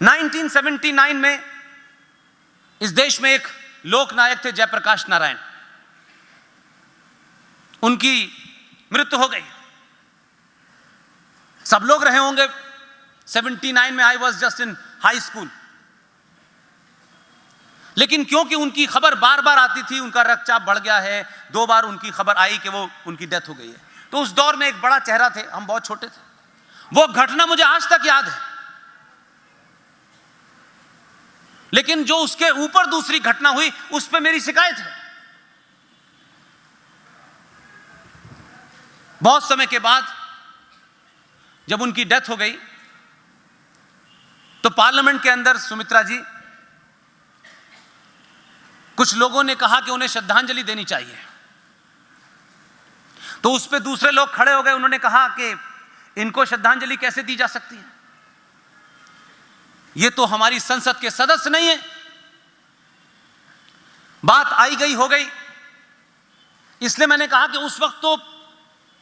1979 में इस देश में एक लोक नायक थे जयप्रकाश नारायण, उनकी मृत्यु हो गई। सब लोग रहे होंगे 79 में, I was just in high school. लेकिन क्योंकि उनकी खबर बार बार आती थी, उनका रक्तचाप बढ़ गया है, 2 बार उनकी खबर आई कि वो उनकी डेथ हो गई है। तो उस दौर में एक बड़ा चेहरा थे, हम बहुत छोटे थे। वो घटना मुझे आज तक याद है। लेकिन जो उसके ऊपर दूसरी घटना हुई, उस पर मेरी शिकायत है। बहुत समय के बाद जब उनकी डेथ हो गई तो पार्लियामेंट के अंदर सुमित्रा जी, कुछ लोगों ने कहा कि उन्हें श्रद्धांजलि देनी चाहिए। तो उस पे दूसरे लोग खड़े हो गए, उन्होंने कहा कि इनको श्रद्धांजलि कैसे दी जा सकती है, ये तो हमारी संसद के सदस्य नहीं है। बात आई गई हो गई। इसलिए मैंने कहा कि उस वक्त तो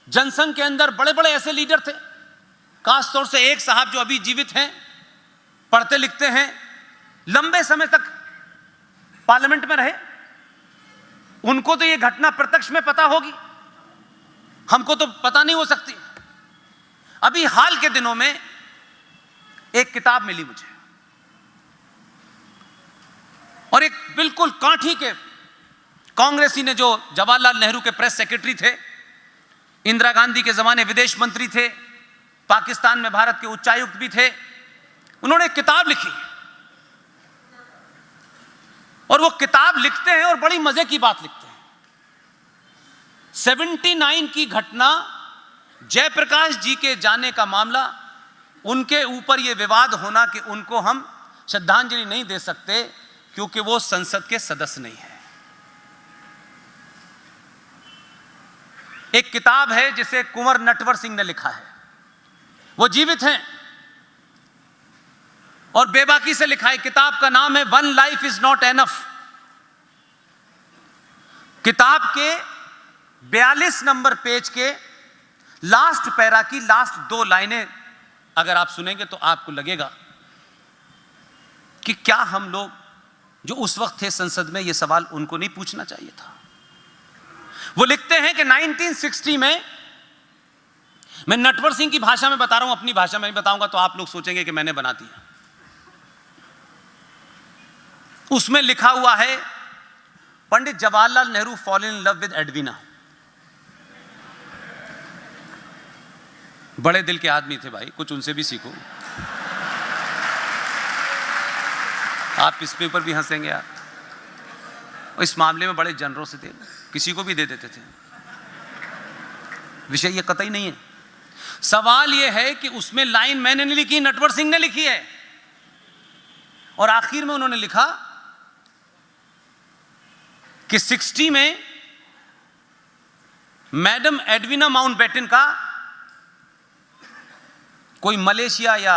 जनसंघ के अंदर बड़े बड़े ऐसे लीडर थे, खासतौर से एक साहब जो अभी जीवित हैं, पढ़ते लिखते हैं, लंबे समय तक पार्लियामेंट में रहे, उनको तो यह घटना प्रत्यक्ष में पता होगी, हमको तो पता नहीं हो सकती। अभी हाल के दिनों में एक किताब मिली मुझे, और एक बिल्कुल कांठी के कांग्रेसी ने, जो जवाहरलाल नेहरू के प्रेस सेक्रेटरी थे, इंदिरा गांधी के जमाने विदेश मंत्री थे, पाकिस्तान में भारत के उच्चायुक्त भी थे, उन्होंने एक किताब लिखी। और वो किताब लिखते हैं और बड़ी मजे की बात लिखते हैं। 79 की घटना, जयप्रकाश जी के जाने का मामला, उनके ऊपर यह विवाद होना कि उनको हम श्रद्धांजलि नहीं दे सकते क्योंकि वो संसद के सदस्य नहीं है। एक किताब है जिसे कुंवर नटवर सिंह ने लिखा है, वो जीवित हैं और बेबाकी से लिखा है। किताब का नाम है one life is not enough. किताब के 42 नंबर पेज के लास्ट पैरा की लास्ट 2 लाइनें अगर आप सुनेंगे तो आपको लगेगा कि क्या हम लोग जो उस वक्त थे संसद में, यह सवाल उनको नहीं पूछना चाहिए था। वो लिखते हैं कि 1960 में, मैं नटवर सिंह की भाषा में बता रहा हूं, अपनी भाषा में नहीं बताऊंगा तो आप लोग सोचेंगे कि मैंने बना दिया। उसमें लिखा हुआ है, Pandit Jawaharlal Nehru fall in love with Edwina. बड़े दिल के आदमी थे भाई, कुछ उनसे भी सीखो। आप इस पेपर भी हंसेंगे यार, और इस मामले में बड़े जनरों से थे, किसी को भी दे देते थे। विषय ये कतई नहीं है। सवाल यह है कि उसमें लाइन मैंने नहीं लिखी, नटवर सिंह ने लिखी है। और आखिर में उन्होंने लिखा कि 60 में मैडम एडवीना माउंटबेटन का कोई मलेशिया या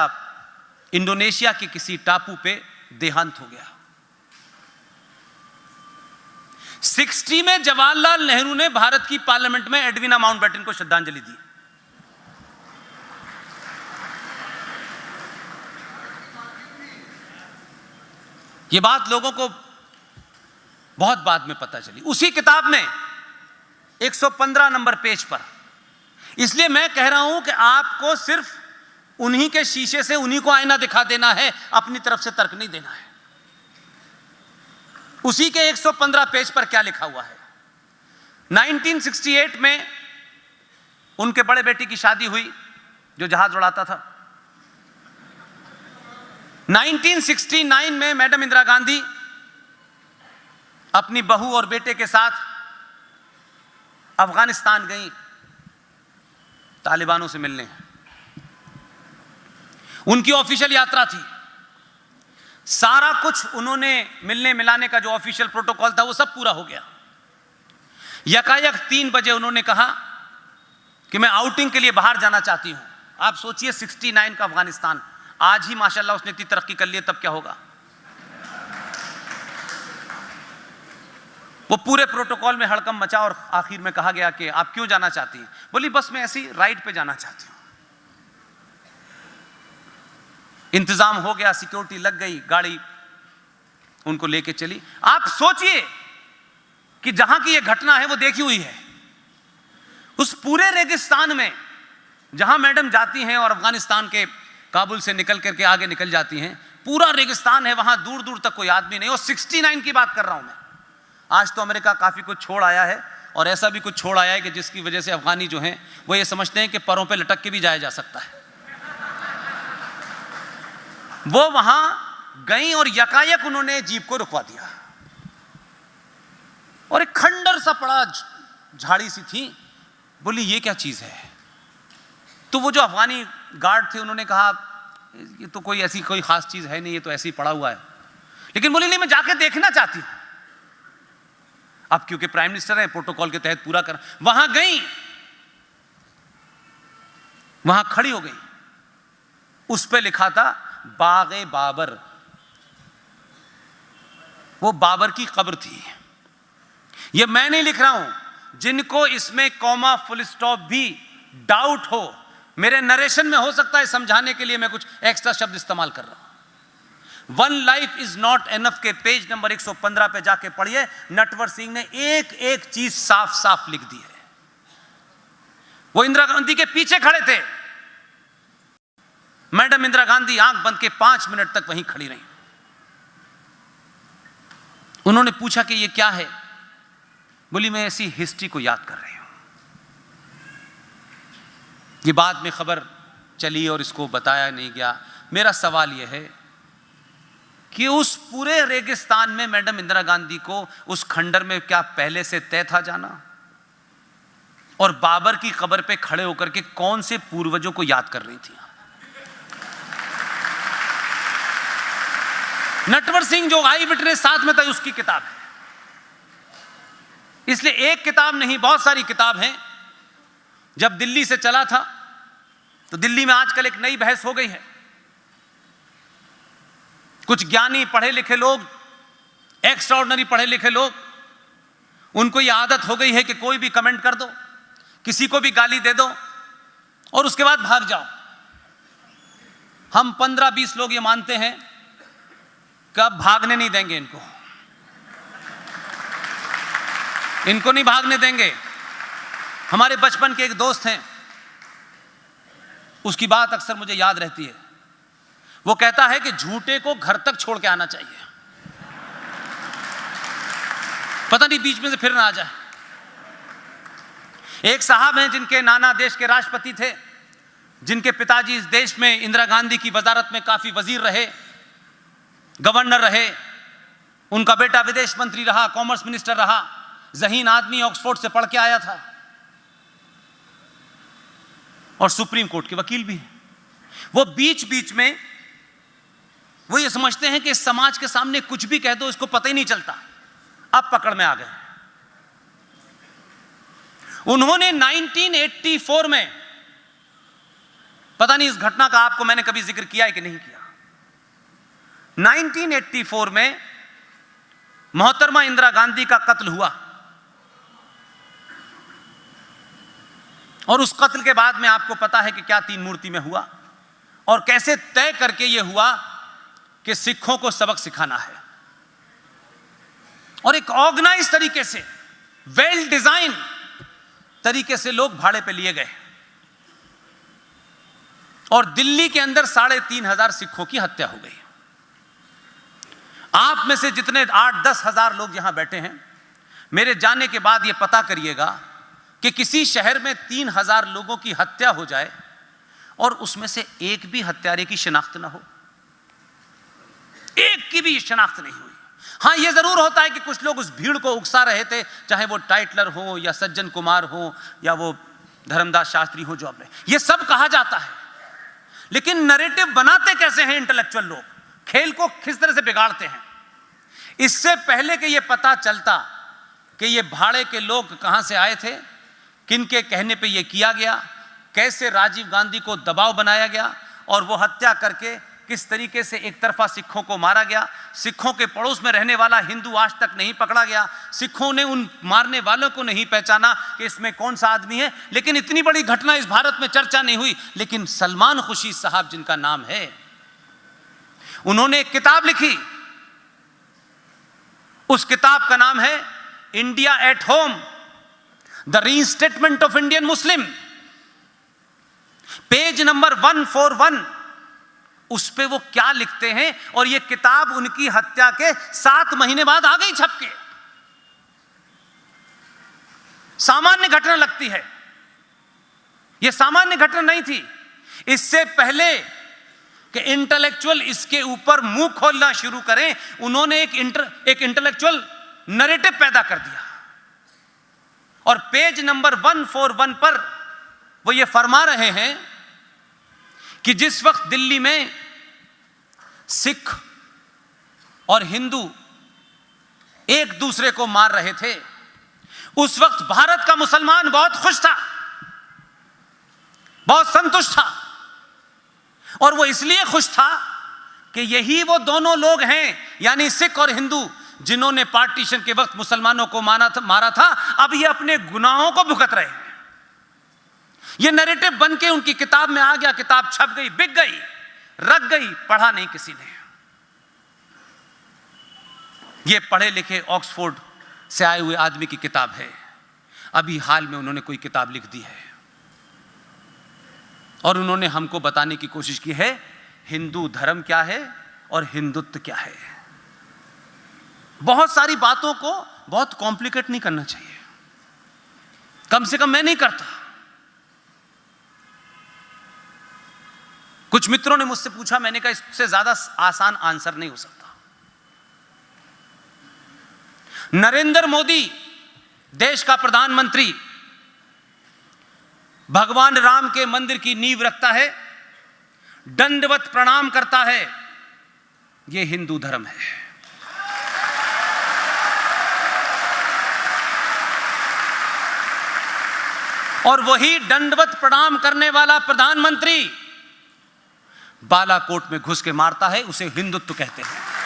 इंडोनेशिया के किसी टापू पे देहांत हो गया। 60 में जवाहरलाल नेहरू ने भारत की पार्लियामेंट में एडवीना माउंटबेटन को श्रद्धांजलि दी। यह बात लोगों को बहुत बाद में पता चली, उसी किताब में 115 नंबर पेज पर। इसलिए मैं कह रहा हूं कि आपको सिर्फ उन्हीं के शीशे से उन्हीं को आईना दिखा देना है, अपनी तरफ से तर्क नहीं देना है। उसी के 115 पेज पर क्या लिखा हुआ है। 1968 में उनके बड़े बेटी की शादी हुई जो जहाज उड़ाता था। 1969 में मैडम इंदिरा गांधी अपनी बहू और बेटे के साथ अफगानिस्तान गई तालिबानों से मिलने। उनकी ऑफिशियल यात्रा थी, सारा कुछ उन्होंने मिलने मिलाने का जो ऑफिशियल प्रोटोकॉल था वो सब पूरा हो गया। यकायक 3 बजे उन्होंने कहा कि मैं आउटिंग के लिए बाहर जाना चाहती हूं। आप सोचिए 69 का अफगानिस्तान, आज ही माशाल्लाह उसने इतनी तरक्की कर ली है, तब क्या होगा। वो पूरे प्रोटोकॉल में हड़कंप मचा और आखिर में कहा गया कि आप क्यों जाना चाहती हैं। बोली बस मैं ऐसी राइड पे जाना चाहती हूं। इंतजाम हो गया, सिक्योरिटी लग गई, गाड़ी उनको लेके चली। आप सोचिए कि जहां की ये घटना है वो देखी हुई है, उस पूरे रेगिस्तान में जहां मैडम जाती हैं और अफगानिस्तान के काबुल से निकल करके आगे निकल जाती हैं, पूरा रेगिस्तान है, वहां दूर दूर तक कोई आदमी नहीं। और 69 की बात कर रहा हूं मैं। आज तो अमेरिका काफी कुछ छोड़ आया है, और ऐसा भी कुछ छोड़ आया है कि जिसकी वजह से अफगानी जो हैं वो ये समझते हैं कि पैरों पे लटक के भी जाया जा सकता है। वो वहां गई और यकायक उन्होंने जीप को रुकवा दिया, और एक खंडर सा पड़ा झाड़ी सी थी। बोली ये क्या चीज है? तो वो जो अफगानी गार्ड थे उन्होंने कहा ये तो कोई ऐसी कोई खास चीज है नहीं, ये तो ऐसे ही पड़ा हुआ है। लेकिन बोली नहीं, मैं जाके देखना चाहती हूं। अब क्योंकि प्राइम मिनिस्टर है, प्रोटोकॉल के तहत पूरा कर, वहां गई, वहां खड़ी हो गई। उस पे लिखा था बागे बाबर, वो बाबर की कब्र थी। ये मैं नहीं लिख रहा हूं, जिनको इसमें कॉमा फुल स्टॉप भी डाउट हो, मेरे नरेशन में हो सकता है समझाने के लिए मैं कुछ एक्स्ट्रा शब्द इस्तेमाल कर रहा हूं। One life is not enough के पेज नंबर 115 पे जाके पढ़िए, नटवर सिंह ने एक एक चीज साफ साफ लिख दी है। वो इंदिरा गांधी के पीछे खड़े थे, मैडम इंदिरा गांधी आंख बंद के 5 मिनट तक वहीं खड़ी रही। उन्होंने पूछा कि ये क्या है? बोली मैं ऐसी हिस्ट्री को याद कर रही हूं। ये बाद में खबर चली और इसको बताया नहीं गया। मेरा सवाल यह है कि उस पूरे रेगिस्तान में मैडम इंदिरा गांधी को उस खंडर में क्या पहले से तय था जाना? और बाबर की कब्र पे खड़े होकर के कौन से पूर्वजों को याद कर रही थी? नटवर सिंह जो आई विटनेस साथ में था, उसकी किताब है। इसलिए एक किताब नहीं, बहुत सारी किताब हैं। जब दिल्ली से चला था तो दिल्ली में आजकल एक नई बहस हो गई है। कुछ ज्ञानी पढ़े लिखे लोग, एक्स्ट्राऑर्डिनरी पढ़े लिखे लोग, उनको यह आदत हो गई है कि कोई भी कमेंट कर दो, किसी को भी गाली दे दो और उसके बाद भाग जाओ। हम 15-20 लोग ये मानते हैं कि अब भागने नहीं देंगे, इनको नहीं भागने देंगे। हमारे बचपन के एक दोस्त हैं, उसकी बात अक्सर मुझे याद रहती है। वो कहता है कि झूठे को घर तक छोड़ के आना चाहिए, पता नहीं बीच में से फिर ना आ जाए। एक साहब हैं जिनके नाना देश के राष्ट्रपति थे, जिनके पिताजी इस देश में इंदिरा गांधी की वजारत में काफी वजीर रहे, गवर्नर रहे, उनका बेटा विदेश मंत्री रहा, कॉमर्स मिनिस्टर रहा, ज़हीन आदमी, ऑक्सफोर्ड से पढ़ के आया था और सुप्रीम कोर्ट के वकील भी हैं। वो बीच बीच में वो ये समझते हैं कि इस समाज के सामने कुछ भी कह दो, इसको पता ही नहीं चलता। अब पकड़ में आ गए। उन्होंने 1984 में, पता नहीं इस घटना का आपको मैंने कभी जिक्र किया है कि नहीं किया, 1984 में मोहतरमा इंदिरा गांधी का कत्ल हुआ। और उस कत्ल के बाद में आपको पता है कि क्या तीन मूर्ति में हुआ और कैसे तय करके यह हुआ कि सिखों को सबक सिखाना है। और एक ऑर्गेनाइज तरीके से, वेल डिजाइन तरीके से लोग भाड़े पे लिए गए और दिल्ली के अंदर 3,500 सिखों की हत्या हो गई। आप में से जितने 8-10 हजार लोग यहां बैठे हैं, मेरे जाने के बाद यह पता करिएगा कि किसी शहर में 3,000 लोगों की हत्या हो जाए और उसमें से एक भी हत्यारे की शिनाख्त ना हो, एक की भी शिनाख्त नहीं हुई। हां, यह जरूर होता है कि कुछ लोग उस भीड़ को उकसा रहे थे, चाहे वो टाइटलर हो या सज्जन कुमार हो या वो धर्मदास शास्त्री हो जो अपने, यह सब कहा जाता है। लेकिन नैरेटिव बनाते कैसे हैं इंटेलेक्चुअल लोग, खेल को किस तरह से बिगाड़ते हैं। इससे पहले कि यह पता चलता कि ये भाड़े के लोग कहां से आए थे, किनके कहने पे यह किया गया, कैसे राजीव गांधी को दबाव बनाया गया और वो हत्या करके किस तरीके से एक तरफा सिखों को मारा गया। सिखों के पड़ोस में रहने वाला हिंदू आज तक नहीं पकड़ा गया। सिखों ने उन मारने वालों को नहीं पहचाना कि इसमें कौन सा आदमी है। लेकिन इतनी बड़ी घटना इस भारत में चर्चा नहीं हुई। लेकिन सलमान खुर्शीद साहब जिनका नाम है, उन्होंने एक किताब लिखी, उस किताब का नाम है India at home, the reinstatement of Indian Muslim. Page number 141, उस पे वो क्या लिखते हैं, और ये किताब उनकी हत्या के 7 महीने बाद आ गई छप के। सामान्य घटना लगती है, यह सामान्य घटना नहीं थी। इससे पहले कि इंटेलेक्चुअल इसके ऊपर मुंह खोलना शुरू करें, उन्होंने एक इंटेलेक्चुअल नैरेटिव पैदा कर दिया, और पेज नंबर 141 पर वो ये फरमा रहे हैं कि जिस वक्त दिल्ली में सिख और हिंदू एक दूसरे को मार रहे थे, उस वक्त भारत का मुसलमान बहुत खुश था, बहुत संतुष्ट था, और वो इसलिए खुश था कि यही वो दोनों लोग हैं, यानी सिख और हिंदू, जिन्होंने पार्टीशन के वक्त मुसलमानों को मारा था, अब ये अपने गुनाहों को भुगत रहे हैं। ये नैरेटिव बन के उनकी किताब में आ गया, किताब छप गई, बिक गई, रख गई, पढ़ा नहीं किसी ने। ये पढ़े लिखे ऑक्सफोर्ड से आए हुए आदमी की किताब है। अभी हाल में उन्होंने कोई किताब लिख दी है, और उन्होंने हमको बताने की कोशिश की है हिंदू धर्म क्या है और हिंदुत्व क्या है। बहुत सारी बातों को बहुत कॉम्प्लिकेट नहीं करना चाहिए, कम से कम मैं नहीं करता। कुछ मित्रों ने मुझसे पूछा, मैंने कहा इससे ज्यादा आसान आंसर नहीं हो सकता। नरेंद्र मोदी देश का प्रधानमंत्री भगवान राम के मंदिर की नींव रखता है, दंडवत प्रणाम करता है, यह हिंदू धर्म है। और वही दंडवत प्रणाम करने वाला प्रधानमंत्री बालाकोट में घुस के मारता है, उसे हिंदुत्व कहते हैं।